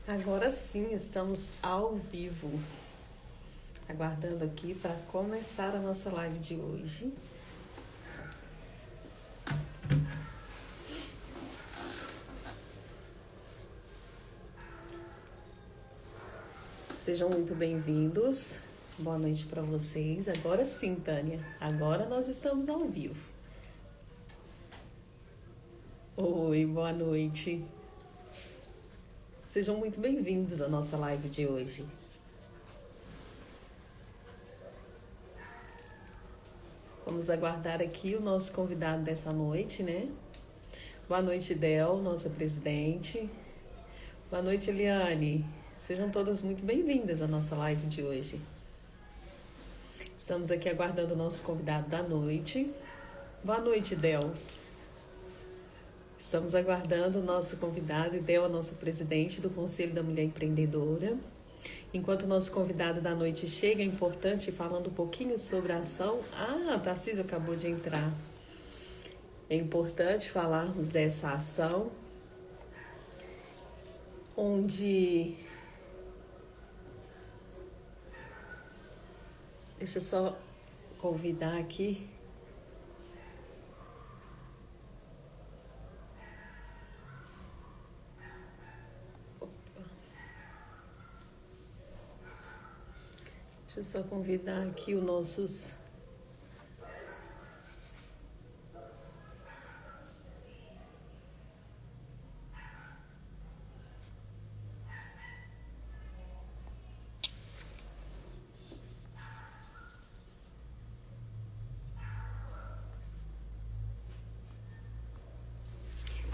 Agora sim, estamos ao vivo, aguardando aqui para começar a nossa live de hoje. Sejam muito bem-vindos. Boa noite para vocês. Agora sim, Tânia. Agora nós estamos ao vivo. Oi, boa noite. Sejam muito bem-vindos à nossa live de hoje. Vamos aguardar aqui o nosso convidado dessa noite, né? Boa noite, Del, nossa presidente. Boa noite, Eliane. Sejam todas muito bem-vindas à nossa live de hoje. Estamos aqui aguardando o nosso convidado da noite. Boa noite, Del. Estamos aguardando o nosso convidado, Del, a nossa presidente do Conselho da Mulher Empreendedora. Enquanto o nosso convidado da noite chega, é importante falando um pouquinho sobre a ação. Ah, Tarcísio acabou de entrar. É importante falarmos dessa ação, onde... Deixa eu só convidar aqui. Deixa eu só convidar aqui os nossos...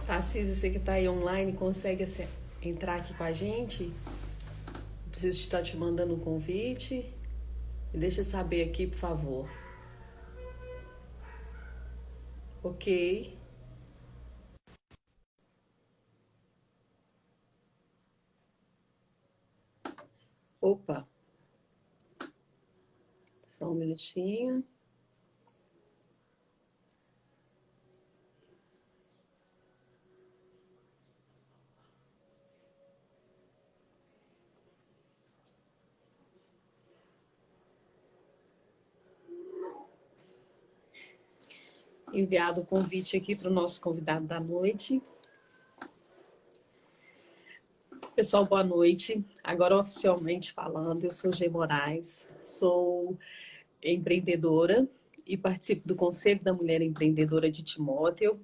Tarcísio, você que está aí online, consegue entrar aqui com a gente? Preciso estar te mandando um convite. Me deixa saber aqui, por favor. Ok. Opa, só um minutinho. Enviado o convite aqui para o nosso convidado da noite. Pessoal, boa noite. Agora oficialmente falando, eu sou G. Moraes, sou empreendedora e participo do Conselho da Mulher Empreendedora de Timóteo.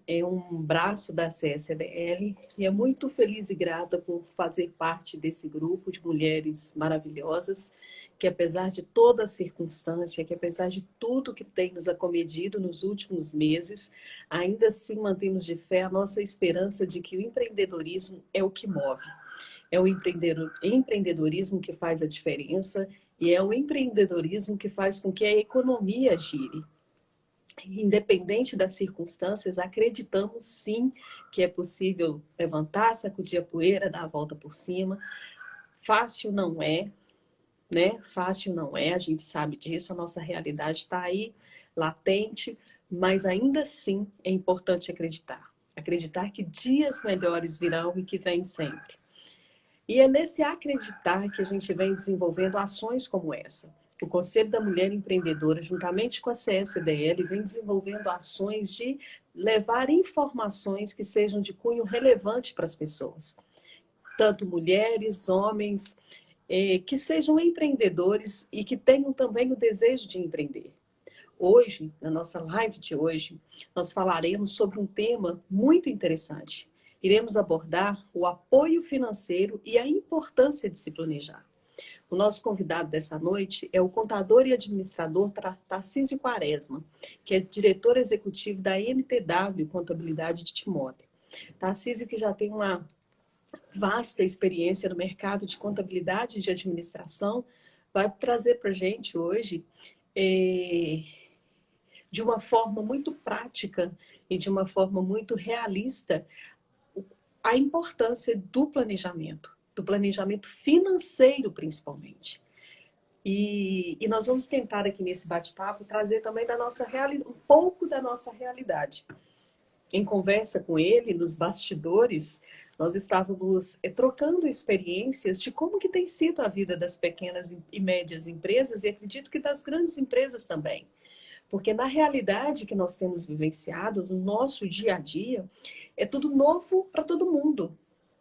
É um braço da CSDL e é muito feliz e grata por fazer parte desse grupo de mulheres maravilhosas que, apesar de toda a circunstância, que apesar de tudo que tem nos acometido nos últimos meses, ainda assim mantemos de fé a nossa esperança de que o empreendedorismo é o que move. É o empreendedorismo que faz a diferença e é o empreendedorismo que faz com que a economia gire. Independente das circunstâncias, acreditamos sim que é possível levantar, sacudir a poeira, dar a volta por cima. Fácil não é, né? Fácil não é, a gente sabe disso, a nossa realidade está aí, latente, mas ainda assim é importante acreditar. Acreditar que dias melhores virão e que vêm sempre. E é nesse acreditar que a gente vem desenvolvendo ações como essa. O Conselho da Mulher Empreendedora, juntamente com a CSDL, vem desenvolvendo ações de levar informações que sejam de cunho relevante para as pessoas. Tanto mulheres, homens, que sejam empreendedores e que tenham também o desejo de empreender. Hoje, na nossa live de hoje, nós falaremos sobre um tema muito interessante. Iremos abordar o apoio financeiro e a importância de se planejar. O nosso convidado dessa noite é o contador e administrador Tarcísio Quaresma, que é diretor executivo da NTW Contabilidade de Timóteo. Tarcísio, que já tem uma vasta experiência no mercado de contabilidade e de administração, vai trazer para a gente hoje de uma forma muito prática e de uma forma muito realista a importância do planejamento financeiro principalmente. E nós vamos tentar aqui nesse bate-papo trazer também da nossa realidade, um pouco da nossa realidade. Em conversa com ele, nos bastidores, Nós estávamos trocando experiências de como que tem sido a vida das pequenas e médias empresas e acredito que das grandes empresas também. Porque na realidade que nós temos vivenciado, no nosso dia a dia, é tudo novo para todo mundo,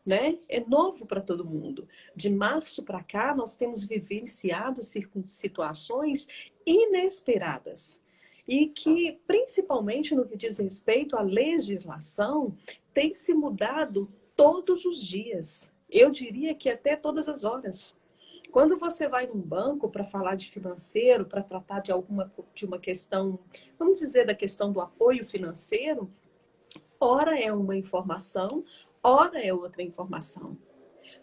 né? É novo para todo mundo. De março para cá, nós temos vivenciado situações inesperadas. E que, principalmente no que diz respeito à legislação, tem se mudado todos os dias. Eu diria que até todas as horas. Quando você vai num banco para falar de financeiro, para tratar de uma questão, vamos dizer, da questão do apoio financeiro, ora é uma informação, ora é outra informação.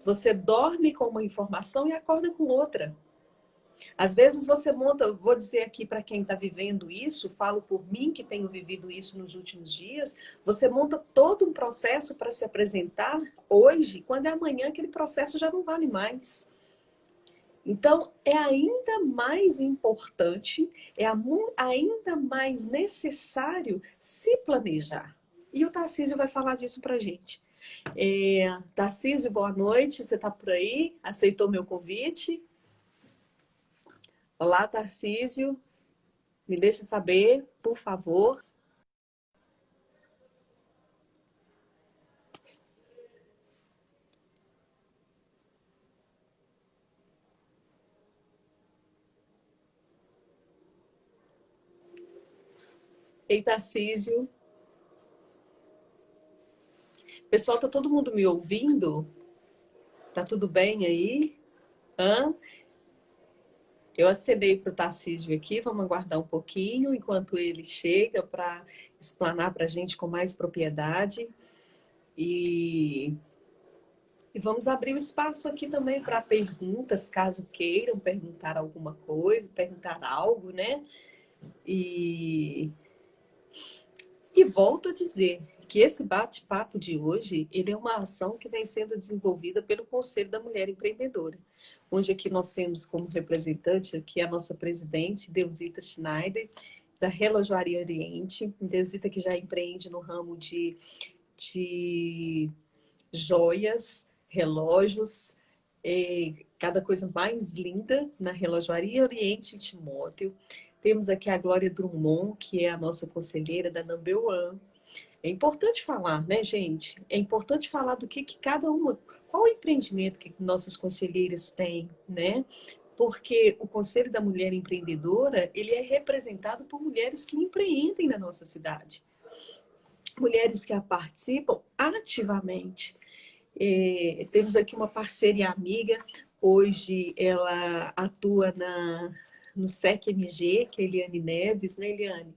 Você dorme com uma informação e acorda com outra. Às vezes você monta, vou dizer aqui para quem está vivendo isso, falo por mim que tenho vivido isso nos últimos dias, você monta todo um processo para se apresentar hoje, quando é amanhã aquele processo já não vale mais. Então, é ainda mais importante, ainda mais necessário se planejar. E o Tarcísio vai falar disso para a gente. Tarcísio, boa noite, você está por aí? Aceitou meu convite? Olá, Tarcísio, me deixa saber, por favor. Ei, Tarcísio. Pessoal, tá todo mundo me ouvindo? Tá tudo bem aí? Hã? Eu acenei para o Tarcísio aqui, vamos aguardar um pouquinho enquanto ele chega para explanar para a gente com mais propriedade. E vamos abrir o espaço aqui também para perguntas, caso queiram perguntar alguma coisa, perguntar algo, né? E volto a dizer que esse bate-papo de hoje, ele é uma ação que vem sendo desenvolvida pelo Conselho da Mulher Empreendedora, onde aqui nós temos como representante aqui a nossa presidente, Deusita Schneider, da Relojoaria Oriente, Deusita que já empreende no ramo de joias, relógios, cada coisa mais linda na Relojoaria Oriente em Timóteo. Temos aqui a Glória Drummond, que é a nossa conselheira da Number One. É importante falar, né, gente? É importante falar do que cada uma, qual o empreendimento que nossas conselheiras têm, né? Porque o Conselho da Mulher Empreendedora, ele é representado por mulheres que empreendem na nossa cidade. Mulheres que a participam ativamente. Temos aqui uma parceira e amiga, hoje ela atua no SEC-MG, que é a Eliane Neves, né, Eliane?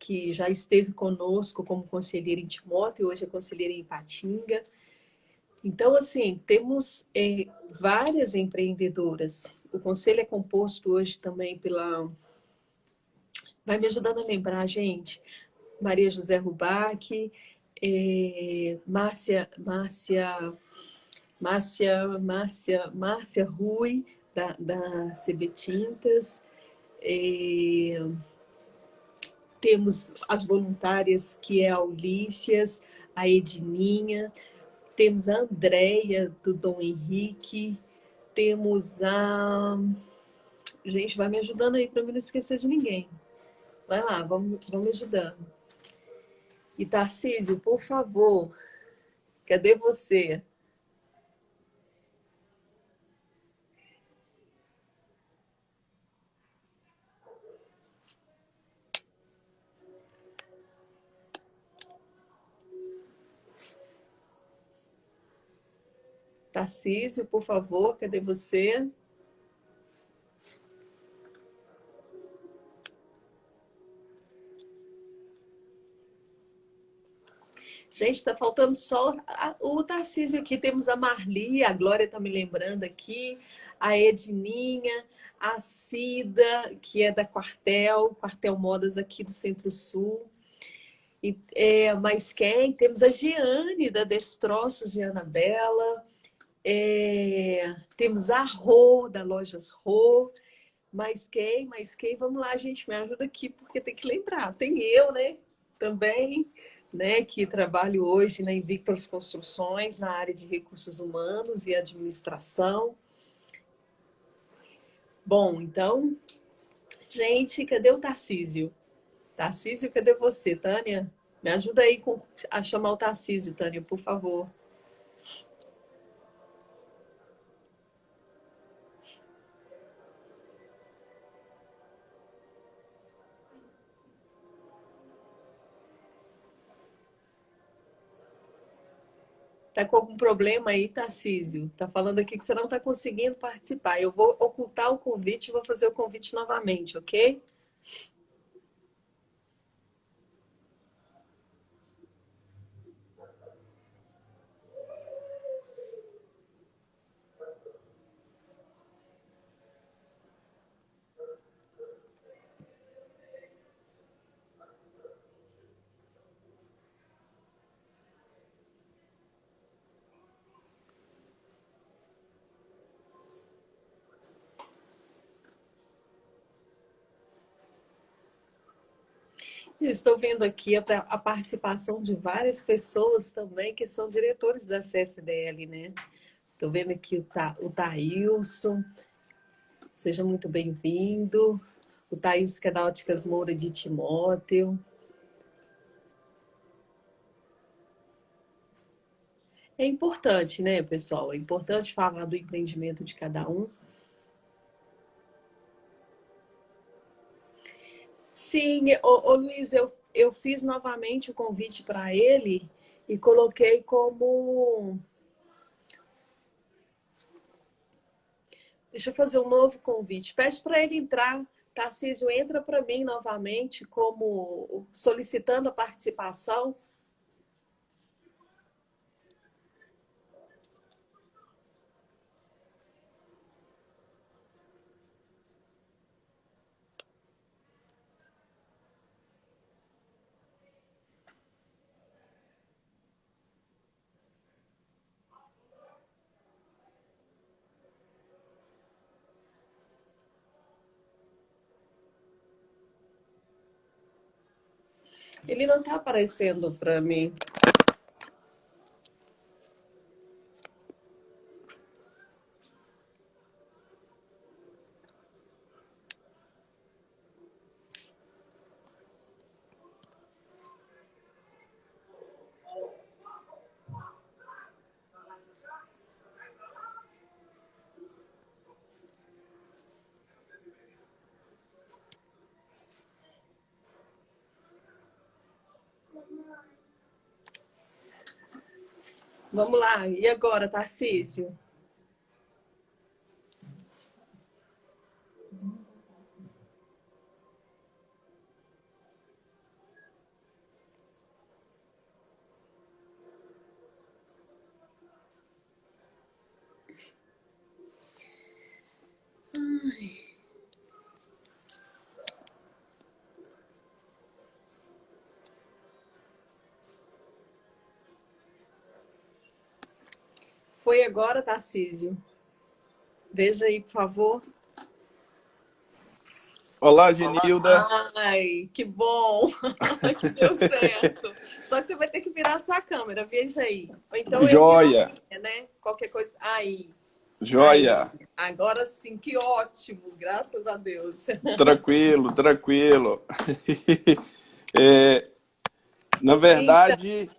Que já esteve conosco como conselheira em Timóteo, e hoje é conselheira em Ipatinga. Então, assim, temos várias empreendedoras. O conselho é composto hoje também pela... Vai me ajudando a lembrar, gente. Maria José Rubac, Márcia Rui, da CB Tintas. Temos as voluntárias, que é a Ulícias, a Edininha. Temos a Andréia, do Dom Henrique. Temos a... Gente, vai me ajudando aí para eu não esquecer de ninguém. Vai lá, vamos me ajudando. E Tarcísio, por favor, cadê você? Tarcísio, por favor, cadê você? Gente, está faltando só o Tarcísio aqui. Temos a Marli, a Glória está me lembrando aqui, a Edininha, a Cida, que é da Quartel Modas aqui do Centro-Sul. Mas quem? Temos a Giane, da Destroços e Anabela. Temos a Rô, da Lojas Rô. Mas quem? Vamos lá, gente, me ajuda aqui, porque tem que lembrar. Tem eu, né? Também. né, que trabalho hoje na Invictus Construções, na área de recursos humanos e administração. Bom, então, gente, cadê o Tarcísio? Tarcísio, cadê você, Tânia? Me ajuda aí a chamar o Tarcísio, Tânia, por favor. Tá com algum problema aí, Tarcísio? Tá falando aqui que você não está conseguindo participar. Eu vou ocultar o convite e vou fazer o convite novamente, ok? Eu estou vendo aqui a participação de várias pessoas também que são diretores da CSDL, né? Estou vendo aqui o Thailson, seja muito bem-vindo. O Thailson, que é da Óticas Moura de Timóteo. É importante, né, pessoal? É importante falar do empreendimento de cada um. Sim, ô Luiz, eu fiz novamente o convite para ele e coloquei como... Deixa eu fazer um novo convite. Pede para ele entrar. Tarcísio, entra para mim novamente como solicitando a participação. Ele não está aparecendo para mim. Vamos lá. E agora, Tarcísio? Foi agora, Tarcísio? Veja aí, por favor. Olá, Genilda. Ai, que bom que deu certo. Só que você vai ter que virar a sua câmera, veja aí. Ou então eu viro a Joia. minha, né? Qualquer coisa. Aí. Joia. Aí. Agora sim, que ótimo, graças a Deus. Tranquilo, tranquilo. Na Então, verdade,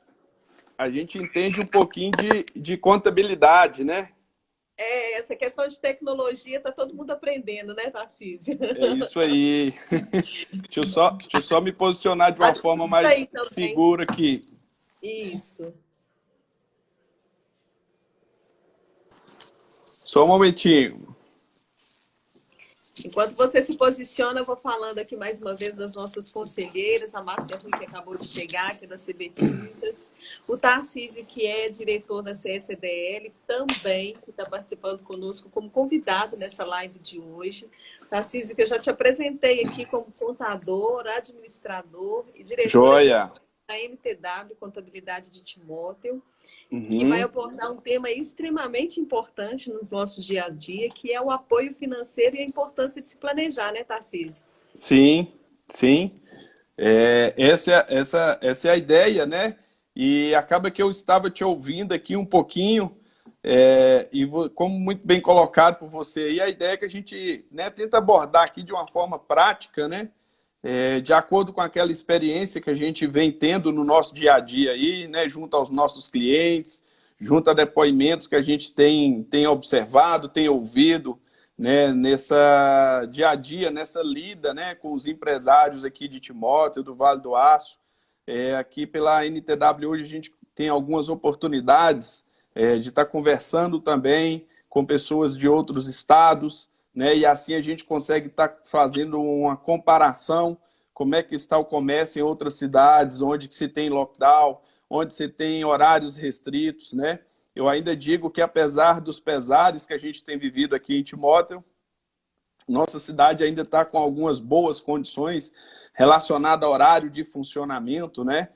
a gente entende um pouquinho de contabilidade, né? essa questão de tecnologia tá todo mundo aprendendo, né, Tarcísio? É isso aí. Deixa eu só me posicionar de uma Acho que forma isso mais aí também. segura aqui. Isso. Só um momentinho. Enquanto você se posiciona, eu vou falando aqui mais uma vez das nossas conselheiras, a Márcia Rui, que acabou de chegar aqui da CB Tintas, o Tarcísio, que é diretor da CSDL, também, que está participando conosco como convidado nessa live de hoje. Tarcísio, que eu já te apresentei aqui como contador, administrador e diretor Joia. executivo da NTW Contabilidade de Timóteo, que vai Uhum. abordar um tema extremamente importante nos nossos dia a dia, que é o apoio financeiro e a importância de se planejar, né, Tarcísio? Sim, sim. Essa é a ideia, né? E acaba que eu estava te ouvindo aqui um pouquinho, como muito bem colocado por você, aí a ideia é que a gente, né, tenta abordar aqui de uma forma prática, né? De acordo com aquela experiência que a gente vem tendo no nosso dia a dia aí, né, junto aos nossos clientes, junto a depoimentos que a gente tem observado, tem ouvido, né, nessa dia a dia, nessa lida, né, com os empresários aqui de Timóteo, do Vale do Aço. Aqui pela NTW hoje a gente tem algumas oportunidades de estar conversando também com pessoas de outros estados, né, e assim a gente consegue estar fazendo uma comparação, como é que está o comércio em outras cidades, onde que se tem lockdown, onde se tem horários restritos, né? Eu ainda digo que apesar dos pesares que a gente tem vivido aqui em Timóteo, nossa cidade ainda está com algumas boas condições relacionadas ao horário de funcionamento, né?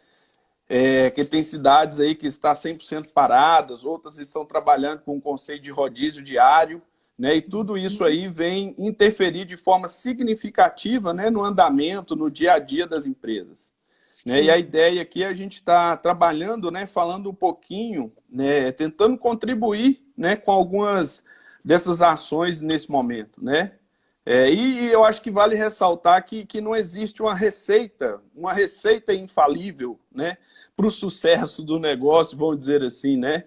Que tem cidades aí que estão 100% paradas, outras estão trabalhando com um conceito de rodízio diário, né? E tudo isso aí vem interferir de forma significativa, né, no andamento, no dia a dia das empresas. Né? E a ideia aqui é a gente está trabalhando, né, falando um pouquinho, né, tentando contribuir, né, com algumas dessas ações nesse momento. Né? E eu acho que vale ressaltar que não existe uma receita infalível, né, para o sucesso do negócio, vamos dizer assim. Né?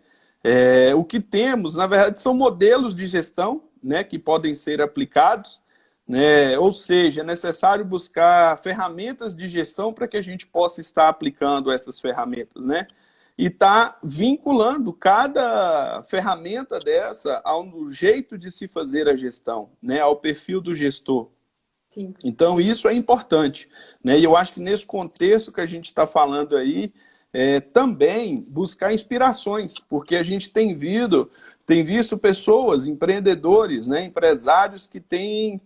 O que temos, na verdade, são modelos de gestão, né, que podem ser aplicados, né? Ou seja, é necessário buscar ferramentas de gestão para que a gente possa estar aplicando essas ferramentas, né? E tá vinculando cada ferramenta dessa ao jeito de se fazer a gestão, né? Ao perfil do gestor. Sim. Então, isso é importante, né? E eu acho que nesse contexto que a gente está falando aí, também buscar inspirações, porque a gente tem visto pessoas, empreendedores, né? Empresários que têm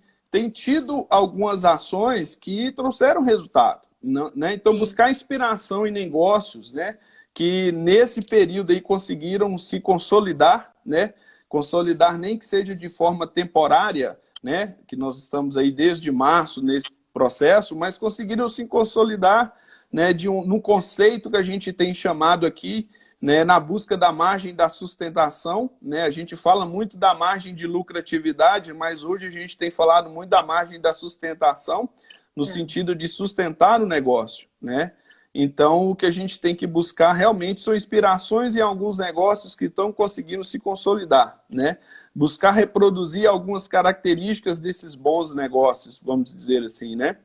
tido algumas ações que trouxeram resultado. Né? Então, buscar inspiração em negócios, né, que nesse período aí conseguiram se consolidar, né? Consolidar nem que seja de forma temporária, né? Que nós estamos aí desde março nesse processo, mas conseguiram se consolidar, né, num conceito que a gente tem chamado aqui, né, na busca da margem da sustentação. Né? A gente fala muito da margem de lucratividade, mas hoje a gente tem falado muito da margem da sustentação, no sentido de sustentar o negócio. Né? Então, o que a gente tem que buscar realmente são inspirações em alguns negócios que estão conseguindo se consolidar. Né? Buscar reproduzir algumas características desses bons negócios, vamos dizer assim. Né?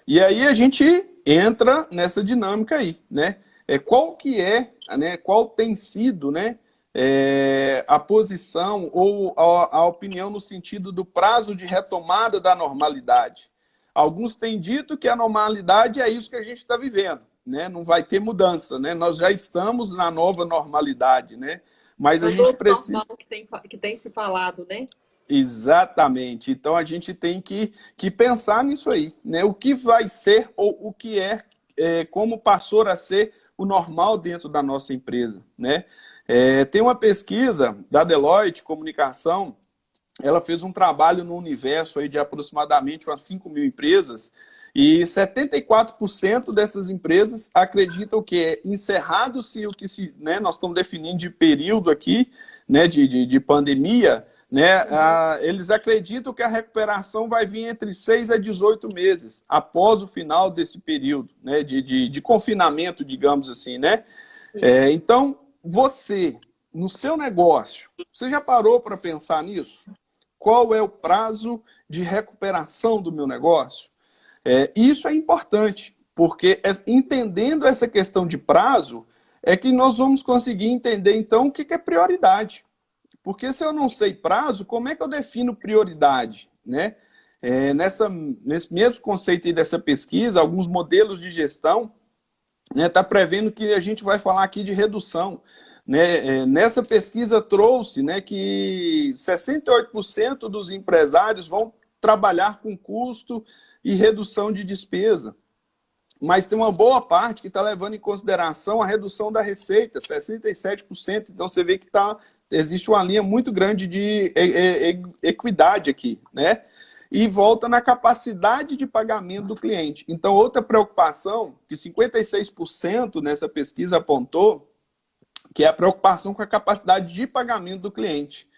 E aí a gente entra nessa dinâmica aí, né? Qual que é, né, qual tem sido, né, a posição ou a opinião no sentido do prazo de retomada da normalidade? Alguns têm dito que a normalidade é isso que a gente está vivendo, né? Não vai ter mudança, né? Nós já estamos na nova normalidade, né? Mas a gente precisa... normal que tem se falado, né? Exatamente. Então a gente tem que pensar nisso aí, né? O que vai ser ou o que como passou a ser o normal dentro da nossa empresa, né? Tem uma pesquisa da Deloitte Comunicação, ela fez um trabalho no universo aí de aproximadamente umas 5.000 empresas e 74% dessas empresas acreditam que encerrado-se o que né, nós estamos definindo de período aqui, né, de pandemia, né, eles acreditam que a recuperação vai vir entre 6 a 18 meses após o final desse período, né, de confinamento, digamos assim. Né? Então, você, no seu negócio, você já parou para pensar nisso? Qual é o prazo de recuperação do meu negócio? Isso é importante, porque entendendo essa questão de prazo, é que nós vamos conseguir entender, então, o que é prioridade. Porque se eu não sei prazo, como é que eu defino prioridade? Né? Nesse mesmo conceito aí dessa pesquisa, alguns modelos de gestão tá prevendo que a gente vai falar aqui de redução. Né? Nessa pesquisa trouxe, né, que 68% dos empresários vão trabalhar com custo e redução de despesa. Mas tem uma boa parte que está levando em consideração a redução da receita, 67%. Então, você vê que existe uma linha muito grande de equidade aqui. Né? e volta na capacidade de pagamento do cliente. Então, outra preocupação, que 56% nessa pesquisa apontou, que é a preocupação com a capacidade de pagamento do cliente.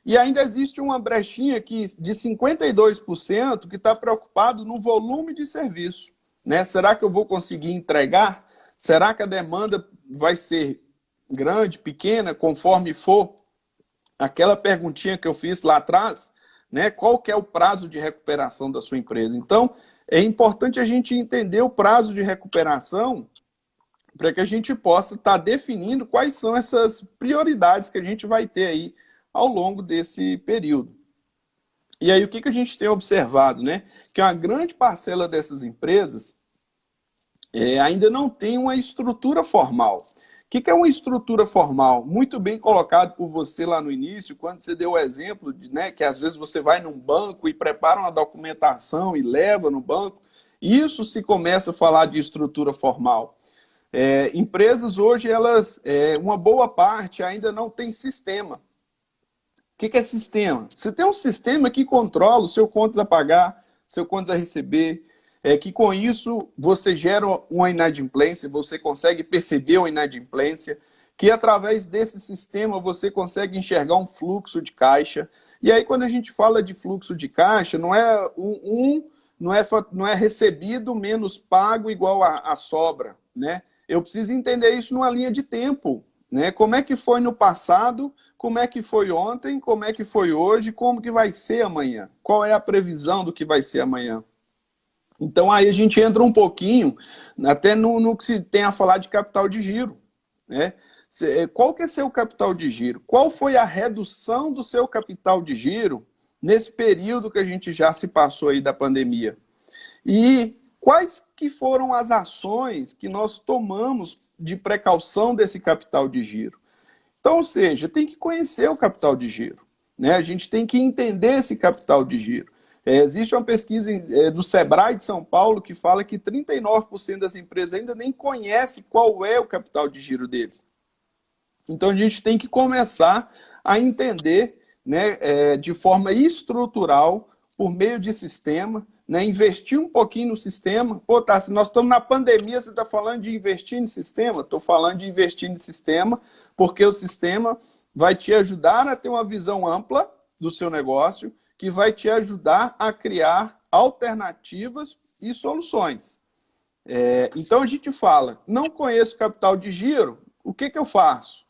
E ainda existe uma brechinha aqui de 52% que está preocupado no volume de serviço. Né? Será que eu vou conseguir entregar? Será que a demanda vai ser grande, pequena, conforme for? Aquela perguntinha que eu fiz lá atrás, né? Qual que é o prazo de recuperação da sua empresa? Então, é importante a gente entender o prazo de recuperação para que a gente possa estar definindo quais são essas prioridades que a gente vai ter aí ao longo desse período. E aí o que a gente tem observado, né? Que uma grande parcela dessas empresas ainda não tem uma estrutura formal. O que é uma estrutura formal? Muito bem colocado por você lá no início, quando você deu o exemplo de, né, que às vezes você vai num banco e prepara uma documentação e leva no banco. Isso se começa a falar de estrutura formal. Empresas hoje, elas, uma boa parte ainda não tem sistema. O que é sistema? Você tem um sistema que controla o seu contas a pagar, seu contas a receber, que com isso você gera uma inadimplência, você consegue perceber uma inadimplência, que através desse sistema você consegue enxergar um fluxo de caixa. E aí quando a gente fala de fluxo de caixa, não é não é recebido menos pago igual a sobra, né? Eu preciso entender isso numa linha de tempo, né? Como é que foi no passado, como é que foi ontem, como é que foi hoje, como que vai ser amanhã? Qual é a previsão do que vai ser amanhã? Então aí a gente entra um pouquinho até no que se tem a falar de capital de giro, né? Qual que é seu capital de giro? Qual foi a redução do seu capital de giro nesse período que a gente já se passou aí da pandemia? E quais que foram as ações que nós tomamos de precaução desse capital de giro? Então, ou seja, tem que conhecer o capital de giro, né? A gente tem que entender esse capital de giro. Existe uma pesquisa do Sebrae de São Paulo que fala que 39% das empresas ainda nem conhecem qual é o capital de giro deles. Então, a gente tem que começar a entender, né, de forma estrutural, por meio de sistema, né, investir um pouquinho no sistema. Pô, tá, se nós estamos na pandemia, você está falando de investir em sistema? Estou falando de investir em sistema, porque o sistema vai te ajudar a ter uma visão ampla do seu negócio, que vai te ajudar a criar alternativas e soluções. Então a gente fala, não conheço capital de giro, o que eu faço?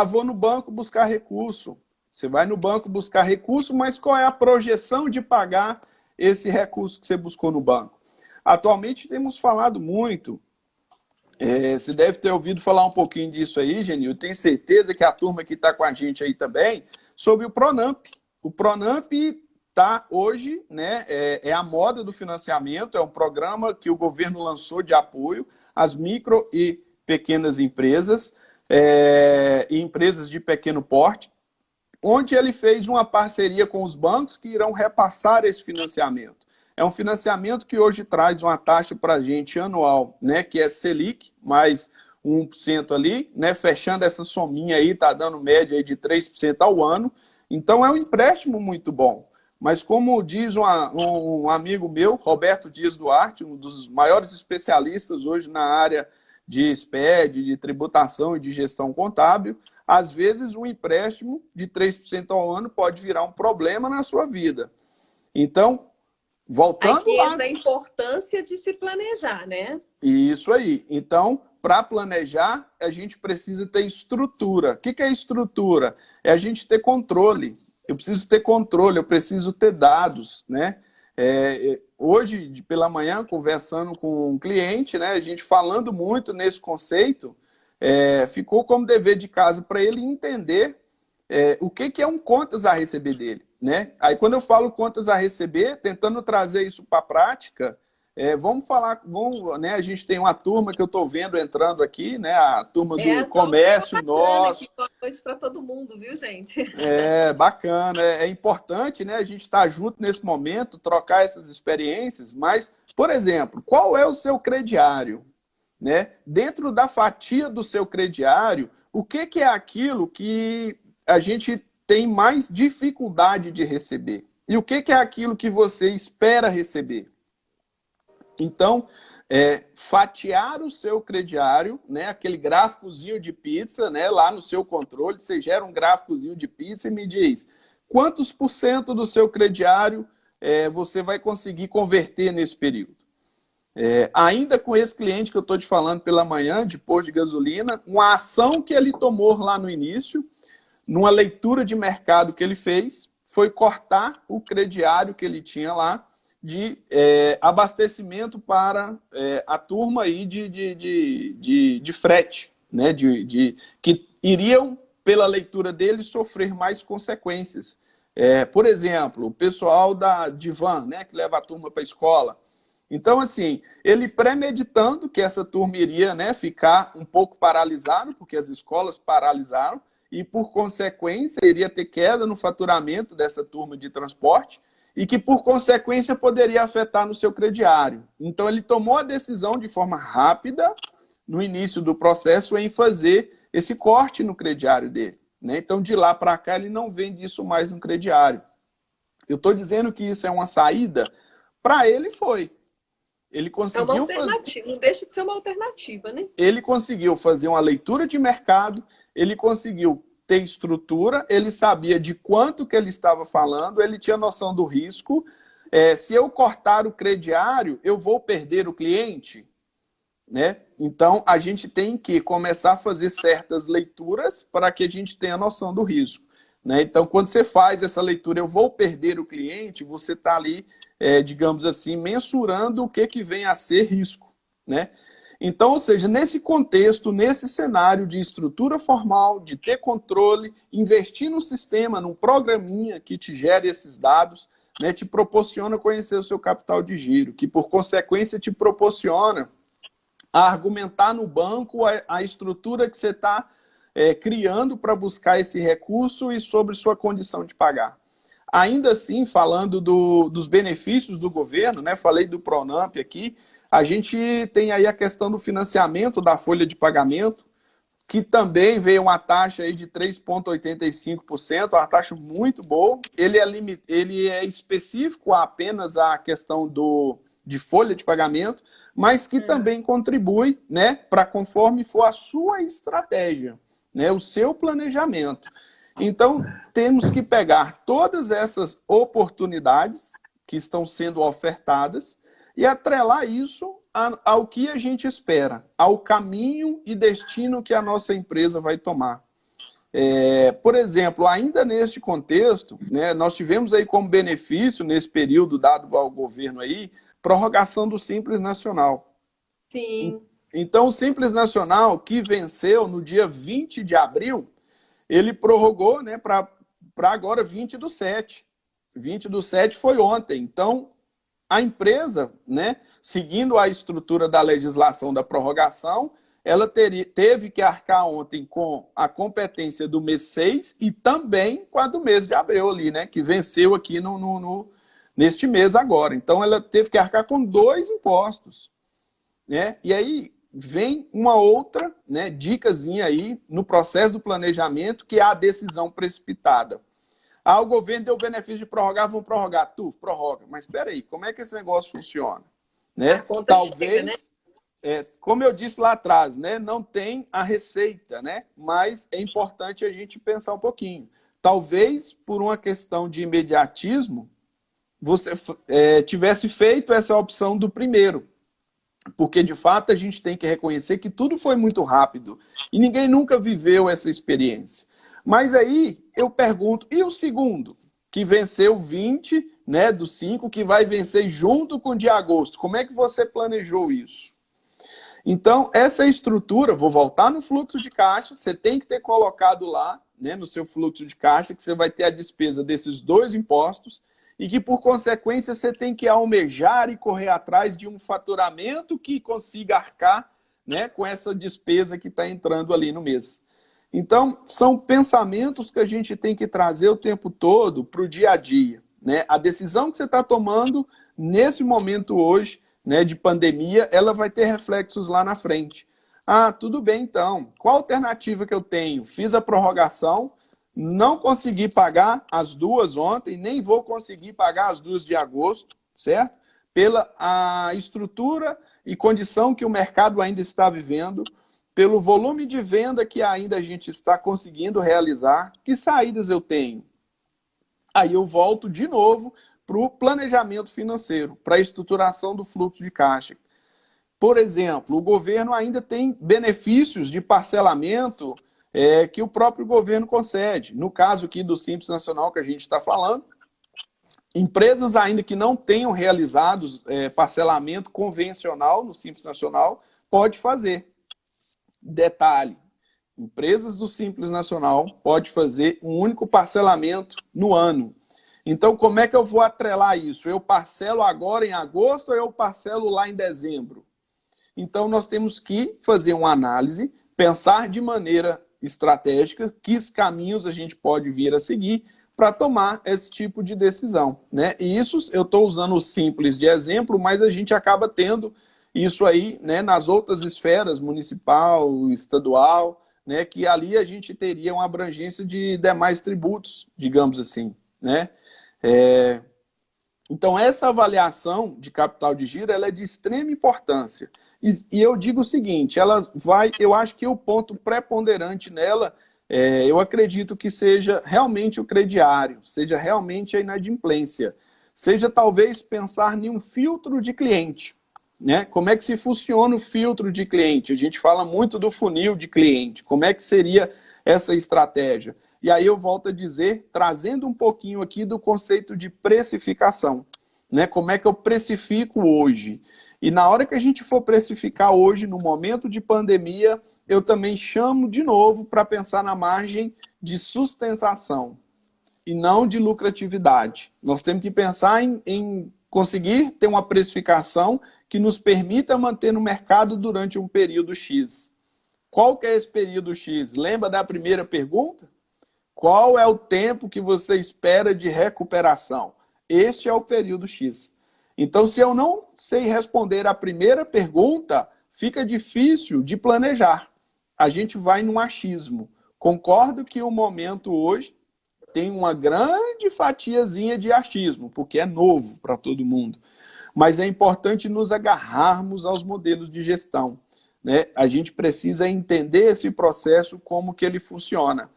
Vou no banco buscar recurso. Você vai no banco buscar recurso, mas qual é a projeção de pagar esse recurso que você buscou no banco? Atualmente temos falado muito, você deve ter ouvido falar um pouquinho disso aí, Genil, eu tenho certeza que a turma que está com a gente aí também, sobre o Pronamp. O Pronamp está hoje, né, é a moda do financiamento, é um programa que o governo lançou de apoio às micro e pequenas empresas, e empresas de pequeno porte, onde ele fez uma parceria com os bancos que irão repassar esse financiamento. É um financiamento que hoje traz uma taxa para a gente anual, né, que é Selic, mais 1% ali, né, fechando essa sominha aí, está dando média aí de 3% ao ano. Então é um empréstimo muito bom. Mas como diz um amigo meu, Roberto Dias Duarte, um dos maiores especialistas hoje na área de SPED, de tributação e de gestão contábil, às vezes um empréstimo de 3% ao ano pode virar um problema na sua vida. Então, voltando aqui lá... entra a importância de se planejar, né? Isso aí. Então, para planejar, a gente precisa ter estrutura. O que é estrutura? É a gente ter controle. Eu preciso ter controle, eu preciso ter dados, né? Hoje, pela manhã, conversando com um cliente, né, a gente falando muito nesse conceito, ficou como dever de casa para ele entender o que é um contas a receber dele, né? Aí, quando eu falo contas a receber, tentando trazer isso para a prática, vamos falar, né, a gente tem uma turma que eu estou vendo entrando aqui, né, a turma do comércio nosso. Boa noite para todo mundo, viu, gente? Bacana, é importante, né, a gente estar junto nesse momento, trocar essas experiências, mas, por exemplo, qual é o seu crediário? Né? Dentro da fatia do seu crediário, o que é aquilo que a gente tem mais dificuldade de receber? e o que é aquilo que você espera receber. Então, fatiar o seu crediário, né, aquele gráficozinho de pizza, né, lá no seu controle, você gera um gráficozinho de pizza e me diz quantos por cento do seu crediário você vai conseguir converter nesse período. Ainda com esse cliente que eu estou te falando pela manhã, de posto de gasolina, uma ação que ele tomou lá no início, numa leitura de mercado que ele fez, foi cortar o crediário que ele tinha lá de abastecimento para a turma aí de frete, né? Que iriam, pela leitura dele, sofrer mais consequências. Por exemplo, o pessoal de van, né, que leva a turma para a escola. Então, assim, ele premeditando que essa turma iria, né, ficar um pouco paralisada, porque as escolas paralisaram, e, por consequência, iria ter queda no faturamento dessa turma de transporte, e que, por consequência, poderia afetar no seu crediário. Então, ele tomou a decisão de forma rápida, no início do processo, em fazer esse corte no crediário dele, né? Então, de lá para cá, ele não vende isso mais no crediário. Eu estou dizendo que isso é uma saída? Para ele foi. Ele conseguiu uma alternativa, não deixa de ser uma alternativa, né? Ele conseguiu fazer uma leitura de mercado, ele conseguiu ter estrutura, ele sabia de quanto que ele estava falando, ele tinha noção do risco. Se eu cortar o crediário, eu vou perder o cliente, né? Então, a gente tem que começar a fazer certas leituras para que a gente tenha noção do risco, né? Então, quando você faz essa leitura, eu vou perder o cliente, você está ali, digamos assim, mensurando o que vem a ser risco, né? Então, ou seja, nesse contexto, nesse cenário de estrutura formal, de ter controle, investir no sistema, num programinha que te gere esses dados, né, te proporciona conhecer o seu capital de giro, que por consequência te proporciona a argumentar no banco a estrutura que você está criando para buscar esse recurso e sobre sua condição de pagar. Ainda assim, falando dos benefícios do governo, né, falei do Pronamp aqui, a gente tem aí a questão do financiamento da folha de pagamento, que também veio uma taxa aí de 3,85%, uma taxa muito boa. Ele é específico apenas à questão de folha de pagamento, mas que também contribui, né, para conforme for a sua estratégia, né, o seu planejamento. Então, temos que pegar todas essas oportunidades que estão sendo ofertadas e atrelar isso ao que a gente espera, ao caminho e destino que a nossa empresa vai tomar. Por exemplo, ainda neste contexto, né, nós tivemos aí como benefício, nesse período dado ao governo aí, prorrogação do Simples Nacional. Sim. Então, o Simples Nacional, que venceu no dia 20 de abril, ele prorrogou, né, para agora 20/7. 20/7 foi ontem. Então, a empresa, né, seguindo a estrutura da legislação da prorrogação, ela teve que arcar ontem com a competência do mês 6 e também com a do mês de abril ali, né, que venceu aqui neste mês agora. Então, ela teve que arcar com 2 impostos, né? E aí vem uma outra, né, dicasinha aí no processo do planejamento, que é a decisão precipitada. O governo deu o benefício de prorrogar, vão prorrogar. Prorroga. Mas espera aí, como é que esse negócio funciona? Né? Talvez, chega, né? Como eu disse lá atrás, né, não tem a receita, né? Mas é importante a gente pensar um pouquinho. Talvez, por uma questão de imediatismo, você tivesse feito essa opção do primeiro. Porque, de fato, a gente tem que reconhecer que tudo foi muito rápido. E ninguém nunca viveu essa experiência. Mas aí eu pergunto, e o segundo, que venceu 20, né, do 5, que vai vencer junto com o de agosto? Como é que você planejou isso? Então, essa estrutura, vou voltar no fluxo de caixa, você tem que ter colocado lá, né, no seu fluxo de caixa, que você vai ter a despesa desses 2 impostos e que, por consequência, você tem que almejar e correr atrás de um faturamento que consiga arcar, né, com essa despesa que está entrando ali no mês. Então, são pensamentos que a gente tem que trazer o tempo todo para o dia a dia, né? A decisão que você está tomando nesse momento hoje, né, de pandemia, ela vai ter reflexos lá na frente. Tudo bem então. Qual alternativa que eu tenho? Fiz a prorrogação, Não consegui pagar as duas ontem, nem vou conseguir pagar as duas de agosto, certo? Pela a estrutura e condição que o mercado ainda está vivendo, pelo volume de venda que ainda a gente está conseguindo realizar, que saídas eu tenho? Aí eu volto de novo para o planejamento financeiro, para a estruturação do fluxo de caixa. Por exemplo, o governo ainda tem benefícios de parcelamento que o próprio governo concede. No caso aqui do Simples Nacional que a gente está falando, empresas ainda que não tenham realizado parcelamento convencional no Simples Nacional, pode fazer. Detalhe, empresas do Simples Nacional pode fazer um único parcelamento no ano. Então, como é que eu vou atrelar isso? Eu parcelo agora em agosto ou eu parcelo lá em dezembro? Então, nós temos que fazer uma análise, pensar de maneira estratégica que caminhos a gente pode vir a seguir para tomar esse tipo de decisão, né? E isso eu estou usando o Simples de exemplo, mas a gente acaba tendo isso aí, né, nas outras esferas, municipal, estadual, né, que ali a gente teria uma abrangência de demais tributos, digamos assim, né? Então, essa avaliação de capital de giro ela é de extrema importância. E eu digo o seguinte, eu acho que o ponto preponderante nela, eu acredito que seja realmente o crediário, seja realmente a inadimplência, seja talvez pensar em um filtro de cliente. Né? Como é que se funciona o filtro de cliente? A gente fala muito do funil de cliente, como é que seria essa estratégia? E aí eu volto a dizer, trazendo um pouquinho aqui do conceito de precificação. Né? Como é que eu precifico hoje? E na hora que a gente for precificar hoje, no momento de pandemia, eu também chamo de novo para pensar na margem de sustentação e não de lucratividade. Nós temos que pensar em conseguir ter uma precificação que nos permita manter no mercado durante um período X. Qual que é esse período X? Lembra da primeira pergunta? Qual é o tempo que você espera de recuperação? Este é o período X. Então, se eu não sei responder a primeira pergunta, fica difícil de planejar. A gente vai num achismo. Concordo que o momento hoje tem uma grande fatiazinha de achismo, porque é novo para todo mundo. Mas é importante nos agarrarmos aos modelos de gestão. Né? A gente precisa entender esse processo, como que ele funciona.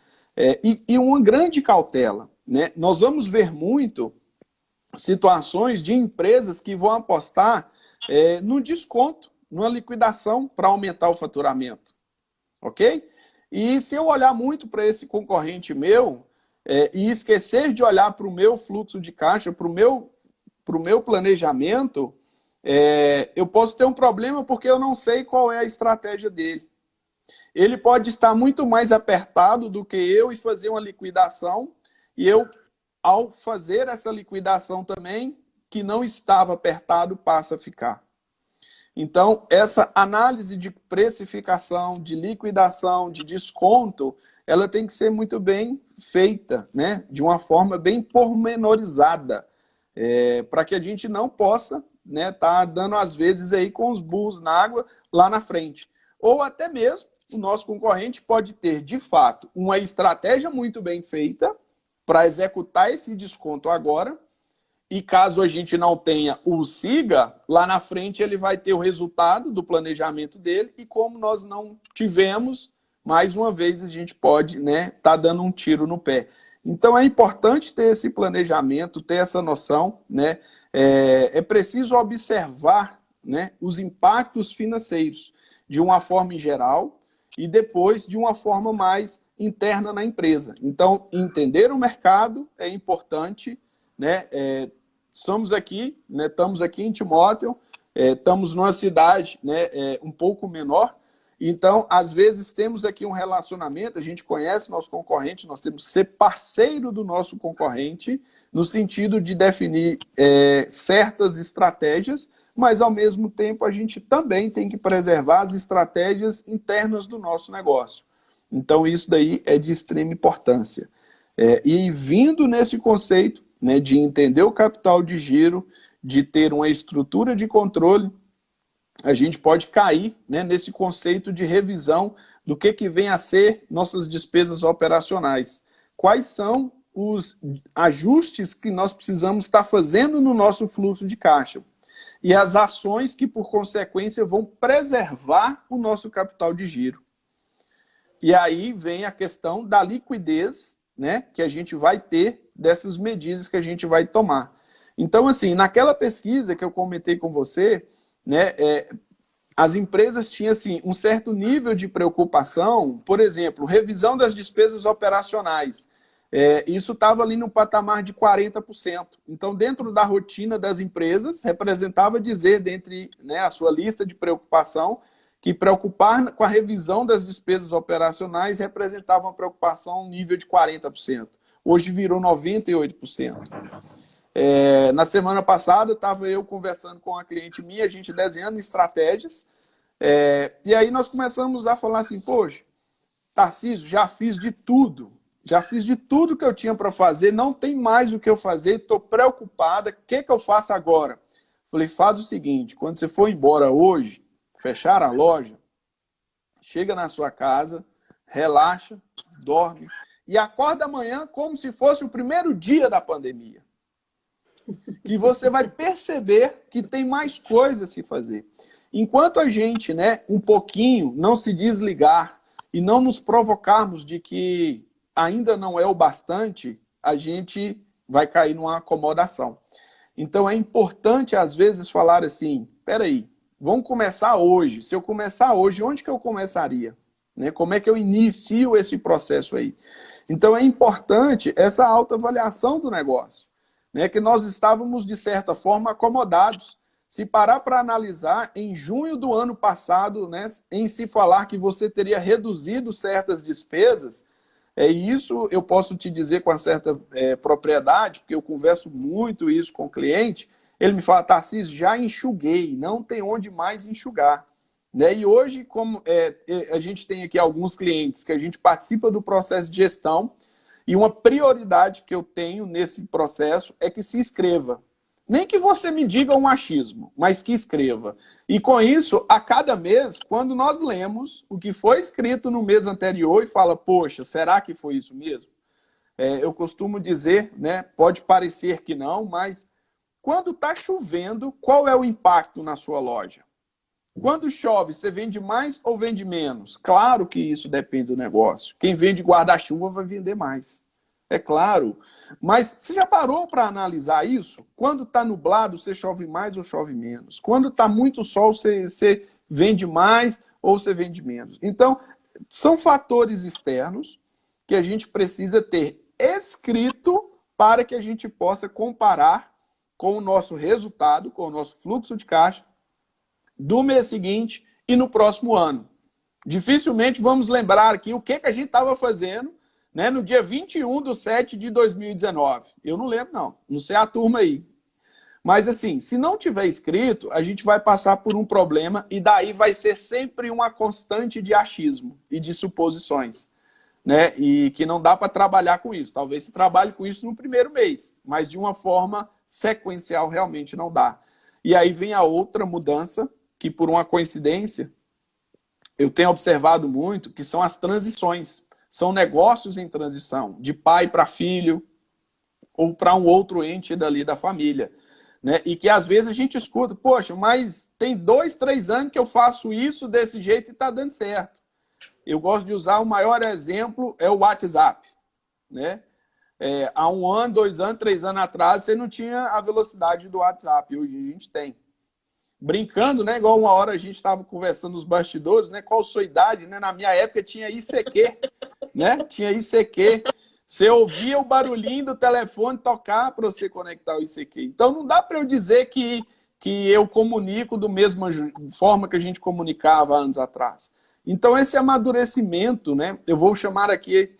E uma grande cautela. Né? Nós vamos ver muito situações de empresas que vão apostar no desconto, numa liquidação para aumentar o faturamento. Ok? E se eu olhar muito para esse concorrente meu e esquecer de olhar para o meu fluxo de caixa, para o meu planejamento, eu posso ter um problema porque eu não sei qual é a estratégia dele. Ele pode estar muito mais apertado do que eu e fazer uma liquidação, e eu, ao fazer essa liquidação também, que não estava apertado, passa a ficar. Então, essa análise de precificação, de liquidação, de desconto, ela tem que ser muito bem feita, né? De uma forma bem pormenorizada, para que a gente não possa tá dando, às vezes, aí com os burros na água lá na frente. Ou até mesmo, o nosso concorrente pode ter, de fato, uma estratégia muito bem feita para executar esse desconto agora, e caso a gente não tenha o siga, lá na frente ele vai ter o resultado do planejamento dele, e como nós não tivemos, mais uma vez a gente pode tá dando um tiro no pé. Então é importante ter esse planejamento, ter essa noção, né? É preciso observar os impactos financeiros de uma forma em geral e depois de uma forma mais interna na empresa. Então, entender o mercado é importante, né? Estamos aqui em Timóteo, estamos numa cidade um pouco menor, então, às vezes, temos aqui um relacionamento, a gente conhece nosso concorrente, nós temos que ser parceiro do nosso concorrente, no sentido de definir certas estratégias, mas, ao mesmo tempo, a gente também tem que preservar as estratégias internas do nosso negócio. Então, isso daí é de extrema importância. E vindo nesse conceito de entender o capital de giro, de ter uma estrutura de controle, a gente pode cair nesse conceito de revisão do que vem a ser nossas despesas operacionais. quais são os ajustes que nós precisamos estar fazendo no nosso fluxo de caixa e as ações que, por consequência, vão preservar o nosso capital de giro. E aí vem a questão da liquidez, né, que a gente vai ter dessas medidas que a gente vai tomar. Então, assim, naquela pesquisa que eu comentei com você, né, as empresas tinham assim, um certo nível de preocupação, por exemplo, revisão das despesas operacionais. Isso estava ali no patamar de 40%. Então, dentro da rotina das empresas, representava dizer, dentre, né, a sua lista de preocupação, que preocupar com a revisão das despesas operacionais representava uma preocupação no nível de 40%. Hoje virou 98%. Na semana passada, estava eu conversando com uma cliente minha, a gente desenhando estratégias, e aí nós começamos a falar assim, poxa, Tarcísio, já fiz de tudo que eu tinha para fazer, não tem mais o que eu fazer, estou preocupada, o que eu faço agora? Falei, faz o seguinte, quando você for embora hoje, fechar a loja, chega na sua casa, relaxa, dorme e acorda amanhã como se fosse o primeiro dia da pandemia. Que você vai perceber que tem mais coisa a se fazer. Enquanto a gente, né, um pouquinho, não se desligar e não nos provocarmos de que ainda não é o bastante, a gente vai cair numa acomodação. Então é importante, às vezes, falar assim, peraí, vamos começar hoje. Se eu começar hoje, onde que eu começaria? Né? Como é que eu inicio esse processo aí? Então é importante essa autoavaliação do negócio. Né? Que nós estávamos, de certa forma, acomodados. Se parar para analisar, em junho do ano passado, né, em se falar que você teria reduzido certas despesas, isso eu posso te dizer com uma certa propriedade, porque eu converso muito isso com o cliente, ele me fala, Tarcísio, já enxuguei, não tem onde mais enxugar. Né? E hoje, como a gente tem aqui alguns clientes que a gente participa do processo de gestão, e uma prioridade que eu tenho nesse processo é que se inscreva. Nem que você me diga um achismo, mas que escreva. E com isso, a cada mês, quando nós lemos o que foi escrito no mês anterior e fala, poxa, será que foi isso mesmo? Eu costumo dizer, né, pode parecer que não, mas quando está chovendo, qual é o impacto na sua loja? Quando chove, você vende mais ou vende menos? Claro que isso depende do negócio. Quem vende guarda-chuva vai vender mais. É claro. Mas você já parou para analisar isso? Quando está nublado, você chove mais ou chove menos? Quando está muito sol, você vende mais ou você vende menos? Então, são fatores externos que a gente precisa ter escrito para que a gente possa comparar com o nosso resultado, com o nosso fluxo de caixa, do mês seguinte e no próximo ano. Dificilmente vamos lembrar aqui o que a gente estava fazendo, né, no dia 21/7/2019. Eu não lembro, não. Não sei a turma aí. Mas, assim, se não tiver escrito, a gente vai passar por um problema e daí vai ser sempre uma constante de achismo e de suposições. Né? E que não dá para trabalhar com isso. Talvez você trabalhe com isso no primeiro mês, mas de uma forma sequencial realmente não dá. E aí vem a outra mudança, que por uma coincidência, eu tenho observado muito, que são as transições. São negócios em transição, de pai para filho, ou para um outro ente dali da família. Né? E que às vezes a gente escuta, poxa, mas tem 2, 3 anos que eu faço isso desse jeito e está dando certo. Eu gosto de usar o maior exemplo, é o WhatsApp. Né? Há 1 ano, 2 anos, 3 anos atrás, você não tinha a velocidade do WhatsApp. Hoje a gente tem. Brincando, né? Igual uma hora a gente estava conversando nos bastidores, né? Qual a sua idade? Né? Na minha época tinha ICQ, né? Tinha ICQ. Você ouvia o barulhinho do telefone tocar para você conectar o ICQ. Então não dá para eu dizer que eu comunico da mesma forma que a gente comunicava anos atrás. Então esse amadurecimento, né? Eu vou chamar aqui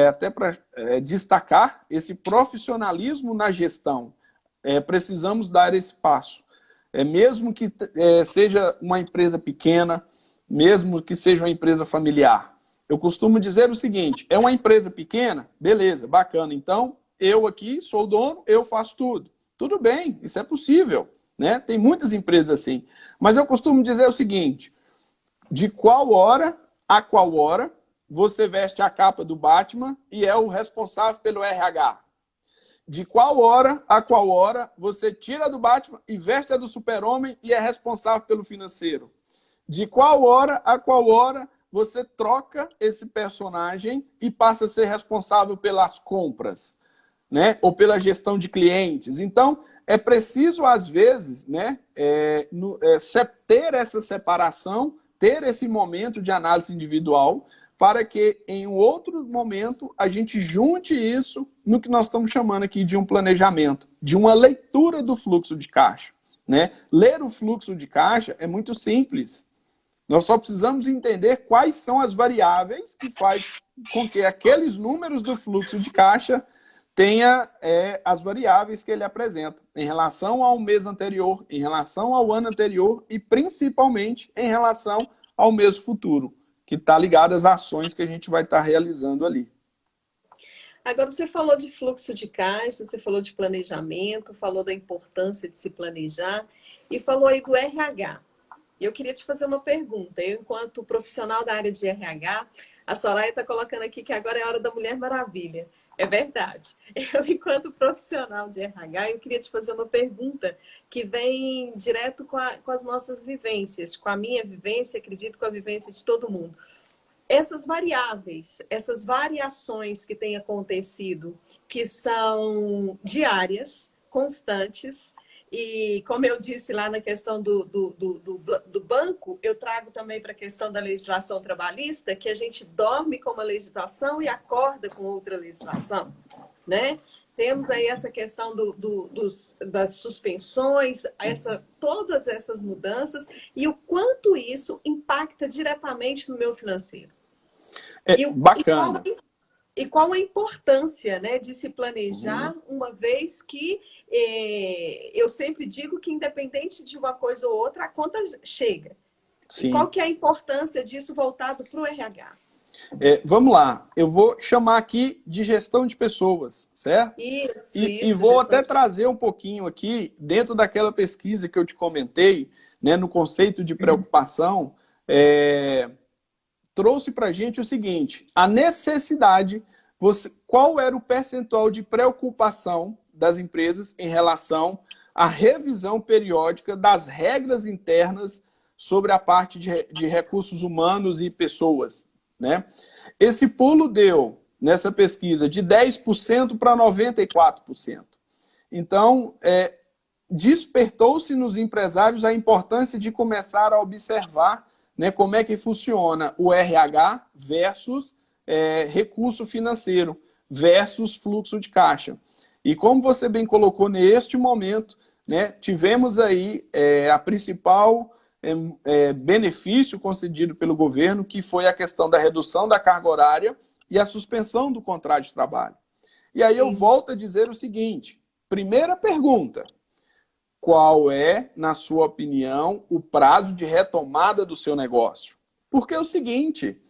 até para destacar esse profissionalismo na gestão. Precisamos dar esse passo. Mesmo que seja uma empresa pequena, mesmo que seja uma empresa familiar. Eu costumo dizer o seguinte, é uma empresa pequena? Beleza, bacana. Então, eu aqui sou o dono, eu faço tudo. Tudo bem, isso é possível. Né? Tem muitas empresas assim. Mas eu costumo dizer o seguinte, de qual hora a qual hora você veste a capa do Batman e é o responsável pelo RH? De qual hora a qual hora você tira do Batman e veste a do Super-Homem e é responsável pelo financeiro? De qual hora a qual hora você troca esse personagem e passa a ser responsável pelas compras, né? Ou pela gestão de clientes? Então, é preciso, às vezes, né, ter essa separação, ter esse momento de análise individual, para que em um outro momento a gente junte isso no que nós estamos chamando aqui de um planejamento, de uma leitura do fluxo de caixa, né? Ler o fluxo de caixa é muito simples. Nós só precisamos entender quais são as variáveis que faz com que aqueles números do fluxo de caixa tenha as variáveis que ele apresenta em relação ao mês anterior, em relação ao ano anterior e principalmente em relação ao mês futuro, que está ligado às ações que a gente vai estar realizando ali. Agora, você falou de fluxo de caixa, você falou de planejamento, falou da importância de se planejar e falou aí do RH. Eu queria te fazer uma pergunta. Eu, enquanto profissional da área de RH, a Soraya está colocando aqui que agora é a hora da Mulher Maravilha. É verdade. Eu, enquanto profissional de RH, eu queria te fazer uma pergunta que vem direto com as nossas vivências, com a minha vivência, acredito com a vivência de todo mundo. Essas variáveis, essas variações que têm acontecido, que são diárias, constantes, e como eu disse lá na questão do banco, eu trago também para a questão da legislação trabalhista, que a gente dorme com uma legislação e acorda com outra legislação, né? Temos aí essa questão das suspensões, todas essas mudanças, e o quanto isso impacta diretamente no meu financeiro. Bacana. E qual a importância, né, de se planejar, uma vez que eu sempre digo que independente de uma coisa ou outra, a conta chega. Sim. E qual que é a importância disso voltado para o RH? Vamos lá, eu vou chamar aqui de gestão de pessoas, certo? Isso, e vou até trazer um pouquinho aqui, dentro daquela pesquisa que eu te comentei, né, no conceito de preocupação, trouxe para a gente o seguinte, a necessidade, qual era o percentual de preocupação das empresas em relação à revisão periódica das regras internas sobre a parte de recursos humanos e pessoas, né? Esse pulo deu, nessa pesquisa, de 10% para 94%. Então, despertou-se nos empresários a importância de começar a observar, né, como é que funciona o RH versus recurso financeiro, versus fluxo de caixa. E como você bem colocou, neste momento, né, tivemos aí a principal benefício concedido pelo governo, que foi a questão da redução da carga horária e a suspensão do contrato de trabalho. E aí eu volto a dizer o seguinte, primeira pergunta, qual é, na sua opinião, o prazo de retomada do seu negócio? Porque é o seguinte,